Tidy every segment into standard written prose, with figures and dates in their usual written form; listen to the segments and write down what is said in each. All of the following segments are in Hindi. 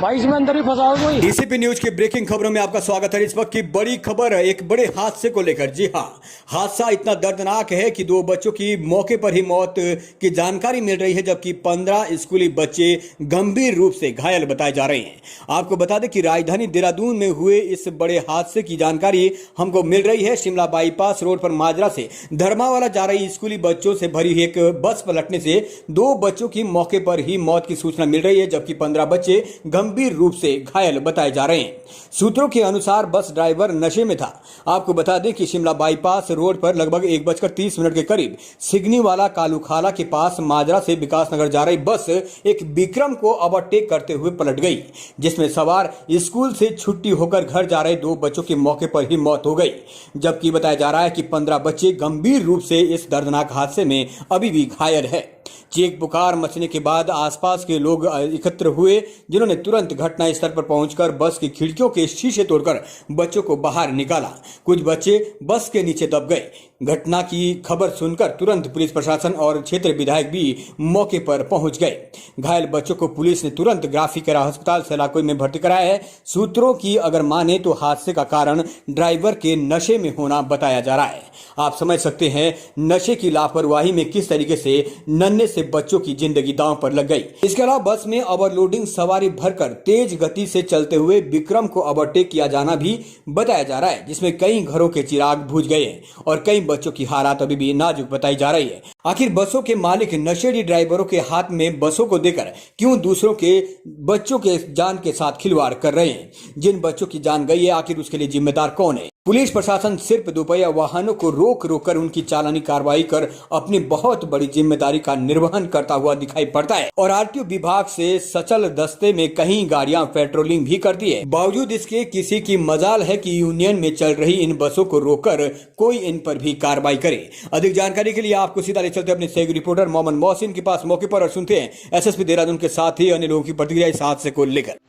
बाईस में अंदर ही फंसाओ कोई। डीसीपी न्यूज की ब्रेकिंग खबरों में आपका स्वागत है। इस वक्त की बड़ी खबर है एक बड़े हादसे को लेकर। जी हां, हादसा इतना दर्दनाक है कि 2 बच्चों की मौके पर ही मौत की जानकारी मिल रही है, जबकि 15 स्कूली बच्चे गंभीर रूप से घायल बताए जा रहे हैं। आपको बता दें कि राजधानी देहरादून में हुए इस बड़े हादसे की जानकारी हमको मिल रही है। शिमला बाईपास रोड पर माजरा से धर्मावाला जा रही स्कूली बच्चों से भरी एक बस पलटने से 2 बच्चों की मौके पर ही मौत की सूचना मिल रही है, जबकि 15 बच्चे गंभीर रूप से घायल बताए जा रहे हैं। सूत्रों के अनुसार बस ड्राइवर नशे में था। आपको बता दें कि शिमला बाईपास रोड पर लगभग 1:30 के करीब सिगनीवाला कालूखाला के पास माजरा से विकास नगर जा रही बस एक विक्रम को ओवरटेक करते हुए पलट गई, जिसमें सवार स्कूल से छुट्टी होकर घर जा रहे 2 बच्चों की मौके पर ही मौत हो गई, जबकि बताया जा रहा है कि 15 बच्चे गंभीर रूप से इस दर्दनाक हादसे में अभी भी घायल है। चीख पुकार मचने के बाद आसपास के लोग एकत्र हुए, जिन्होंने तुरंत घटनास्थल पर पहुंचकर बस की खिड़कियों के शीशे तोड़कर बच्चों को बाहर निकाला। कुछ बच्चे बस के नीचे दब गए। घटना की खबर सुनकर तुरंत पुलिस प्रशासन और क्षेत्रीय विधायक भी मौके पर पहुंच गए। घायल बच्चों को पुलिस ने तुरंत ग्राफिकेरा अस्पताल सलाकोई में भर्ती कराया है। सूत्रों की अगर माने तो हादसे का कारण ड्राइवर के नशे में होना बताया जा रहा है। आप समझ सकते हैं नशे की लापरवाही में किस तरीके से नन्हे से बच्चों की जिंदगी दांव पर लग गई। इसके अलावा बस में ओवरलोडिंग सवारी भरकर तेज गति से चलते हुए विक्रम को ओवरटेक किया जाना भी बताया जा रहा है, जिसमें कई घरों के चिराग बुझ गए हैं और कई बच्चों की हालात अभी भी नाजुक बताई जा रही है। आखिर बसों के मालिक नशेड़ी ड्राइवरों के हाथ में बसों को देकर क्यों दूसरों के बच्चों के जान के साथ खिलवाड़ कर रहे हैं? जिन बच्चों की जान गई है, आखिर उसके लिए जिम्मेदार कौन है? पुलिस प्रशासन सिर्फ दोपहिया वाहनों को रोक कर उनकी चालानी कार्रवाई कर अपनी बहुत बड़ी जिम्मेदारी का निर्वहन करता हुआ दिखाई पड़ता है और आरटीओ विभाग से सचल दस्ते में कहीं गाड़ियां पेट्रोलिंग भी करती है। बावजूद इसके किसी की मजाल है कि यूनियन में चल रही इन बसों को रोककर कोई इन पर भी कार्रवाई करे। अधिक जानकारी के लिए आपको सीधा ले चलते अपने सहयोगी रिपोर्टर मोहम्मद मोहसिन के पास मौके पर और सुनते हैं एसएसपी देहरादून के साथ ही अन्य लोगों की प्रतिक्रिया इस हादसे को लेकर।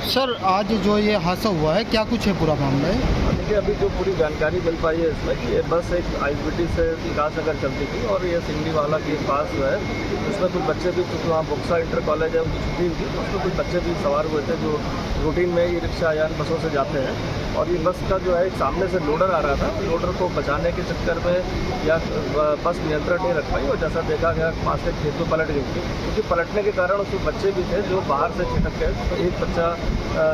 सर, आज जो ये हादसा हुआ है, क्या कुछ है पूरा मामला है? देखिए, अभी जो पूरी जानकारी मिल पाई है इसमें कि ये बस एक आईएसबीटी से विकास नगर चलती थी और ये सिंगनीवाला के पास जो है उसमें कुछ बच्चे भी, क्योंकि वहाँ बुक्सा इंटर कॉलेज है, उनकी छुट्टी थी, उसमें कुछ बच्चे भी सवार हुए थे जो रूटीन में ई रिक्शा या बसों से जाते हैं। और ये बस का जो है एक सामने से लोडर आ रहा था, लोडर को बचाने के चक्कर में या बस नियंत्रण नहीं रख पाई और जैसा देखा गया पास के खेत में पलट गई थी, क्योंकि पलटने के कारण उसमें बच्चे भी थे जो बाहर से छिटक गए। तो एक बच्चा,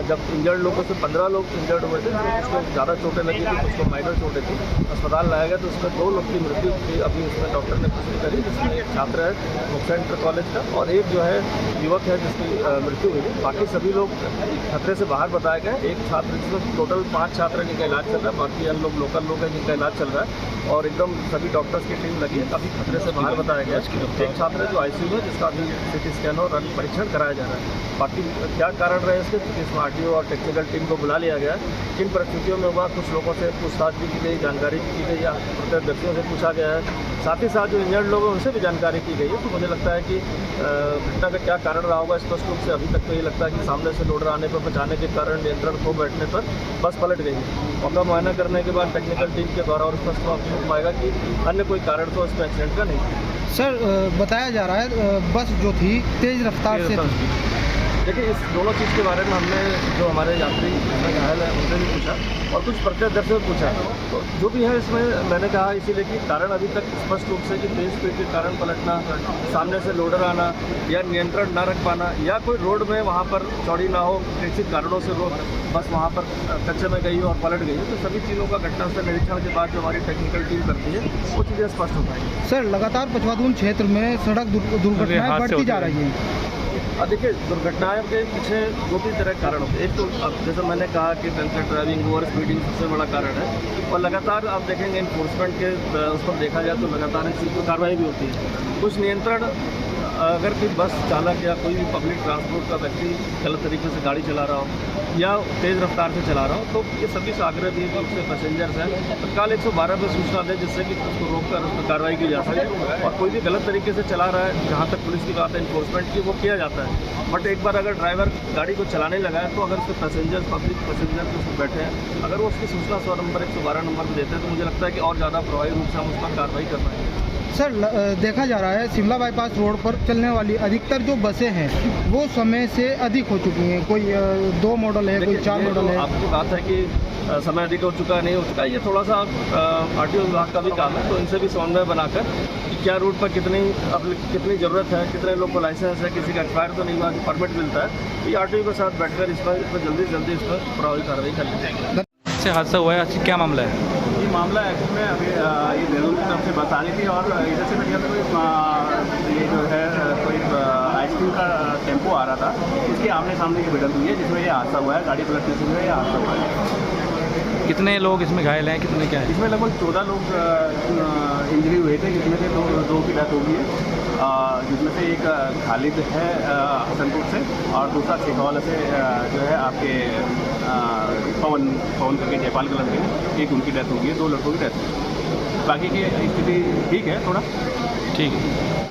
जब इंजर्ड लोगों से 15 लोग इंजर्ड हुए थे, तो उसको ज़्यादा चोटें लगी थी, कुछ को माइनर चोटें थी, अस्पताल लाया गया। तो उसमें 2 लोग की मृत्यु की अभी उसमें डॉक्टर ने पुष्टि करी, जिसमें एक छात्र है बुक्सा इंटर कॉलेज का और एक जो है युवक है जिसकी मृत्यु हुई। बाकी सभी लोग खतरे से बाहर बताए गए। एक छात्र, जिसमें टोटल 5 छात्र जिनका इलाज चल रहा है, बाकी अन्य लोग लोकल लोग हैं जिनका इलाज चल रहा है और एकदम सभी डॉक्टर्स की टीम लगी है। काफ़ी खतरे से बाहर बताया गया। एक छात्र है जो आईसीयू है, जिसका अभी सीटी स्कैन और रक्त परीक्षण कराया जा रहा है। बाकी क्या कारण रहे इसके, क्योंकि इसमें आरटीओ और टेक्निकल टीम को बुला लिया गया है। किन परिस्थितियों में हुआ, कुछ लोगों से पूछताछ भी की गई, जानकारी भी की गई या प्रत्यक्षदर्शियों से पूछा गया है। साथ ही साथ जो इंजर्ड लोग हैं उनसे भी जानकारी की गई है। तो मुझे लगता है कि घटना का क्या कारण रहा होगा स्पष्ट रूप से अभी तक तो ये लगता है कि सामने से लोडर आने पर बचाने के कारण नियंत्रण खो बैठने पर बस पलट गई। मौका मुआयना करने के बाद टेक्निकल टीम के द्वारा और स्पष्ट हो पाएगा कि अन्य कोई कारण तो इसमें एक्सीडेंट का नहीं। सर, बताया जा रहा है बस जो थी तेज रफ्तार से थी। देखिए, इस दोनों चीज़ के बारे में हमने जो हमारे यात्री इसमें घायल है उनसे भी पूछा और कुछ प्रत्यक्षदर्शी से पूछा। तो जो भी है इसमें मैंने कहा इसीलिए कि कारण अभी तक स्पष्ट रूप से कि तेज स्पीड के कारण पलटना, सामने से लोडर आना या नियंत्रण न रख पाना या कोई रोड में वहाँ पर चौड़ी ना हो, किसी कारणों से रोड बस वहाँ पर कच्चे में गई और पलट गई। तो सभी चीज़ों का घटनास्थल निरीक्षण के बाद जो हमारी टेक्निकल टीम करती है वो चीज़ें स्पष्ट हो पाएंगी। सर, लगातार पचवादून क्षेत्र में सड़क दुर्घटनाएं बढ़ती जा रही हैं। देखिए, दुर्घटनाओं के पीछे 2-3 तरह के कारण होते हैं। एक तो जैसे मैंने कहा कि ड्रिंक ड्राइविंग, ओवर स्पीडिंग सबसे बड़ा कारण है और लगातार आप देखेंगे इन्फोर्समेंट के उस पर देखा जाए तो लगातार इस चीज़ पर कार्रवाई भी होती है। कुछ नियंत्रण, अगर कोई बस चालक या कोई भी पब्लिक ट्रांसपोर्ट का व्यक्ति गलत तरीके से गाड़ी चला रहा हो या तेज़ रफ्तार से चला रहा हो, तो ये सभी से आग्रह भी जो उसके पैसेंजर्स हैं तत्काल 112 पर सूचना दें, जिससे कि उसको रोककर उस पर कार्रवाई की जा सके। और कोई भी गलत तरीके से चला रहा है, जहाँ तक पुलिस की बात है इन्फोर्समेंट की, वो किया जाता है। बट एक बार अगर ड्राइवर गाड़ी को चलाने लगा है तो अगर उसके पैसेंजर्स, पब्लिक पैसेंजर जो उसमें बैठे हैं, अगर वो उसकी सूचना 100 नंबर 112 नंबर पर देते हैं तो मुझे लगता है कि और ज़्यादा प्रभावी रूप से हम उस पर कार्रवाई कर पाएंगे। सर देखा जा रहा है शिमला बाईपास रोड पर चलने वाली अधिकतर जो बसें हैं वो समय से अधिक हो चुकी हैं। कोई 2 मॉडल है, कोई 4 मॉडल है। आपकी बात है कि समय अधिक हो चुका है, नहीं हो चुका है, ये थोड़ा सा आरटीओ विभाग का भी काम है। तो इनसे भी समन्वय बनाकर कि क्या रूट पर कितनी ज़रूरत है, कितने लोग को लाइसेंस है, किसी का एक्सपायर तो नहीं हुआ, परमिट मिलता है, तो ये आरटीओ के साथ बैठकर इस पर जल्दी से जल्दी इस पर प्रभावी कार्रवाई कर ली जाएगी। से हादसा हुआ है, क्या मामला है? ये मामला एक्चुअली में अभी ये देहरादून की तरफ से बस आ रही थी और इधर से मेरे ख्याल से ये जो है कोई आइसक्रीम का टेम्पो आ रहा था, इसके आमने सामने की भिड़ंत हुई है जिसमें ये हादसा हुआ है। गाड़ी पलटने से जो है ये हादसा हुआ है। कितने लोग इसमें घायल हैं, कितने क्या है? इसमें लगभग 14 लोग इंजरी हुए थे, जिसमें से दो की डेथ हो गई है, जिसमें से एक खालिद है हसनपुर से और दूसरा शेखावाला से जो है आपके पवन करके जयपाल के लड़के हैं, एक उनकी डेथ हो गई है, 2 लड़कों की डेथ हुई है। बाकी की स्थिति ठीक है थोड़ा। ठीक है।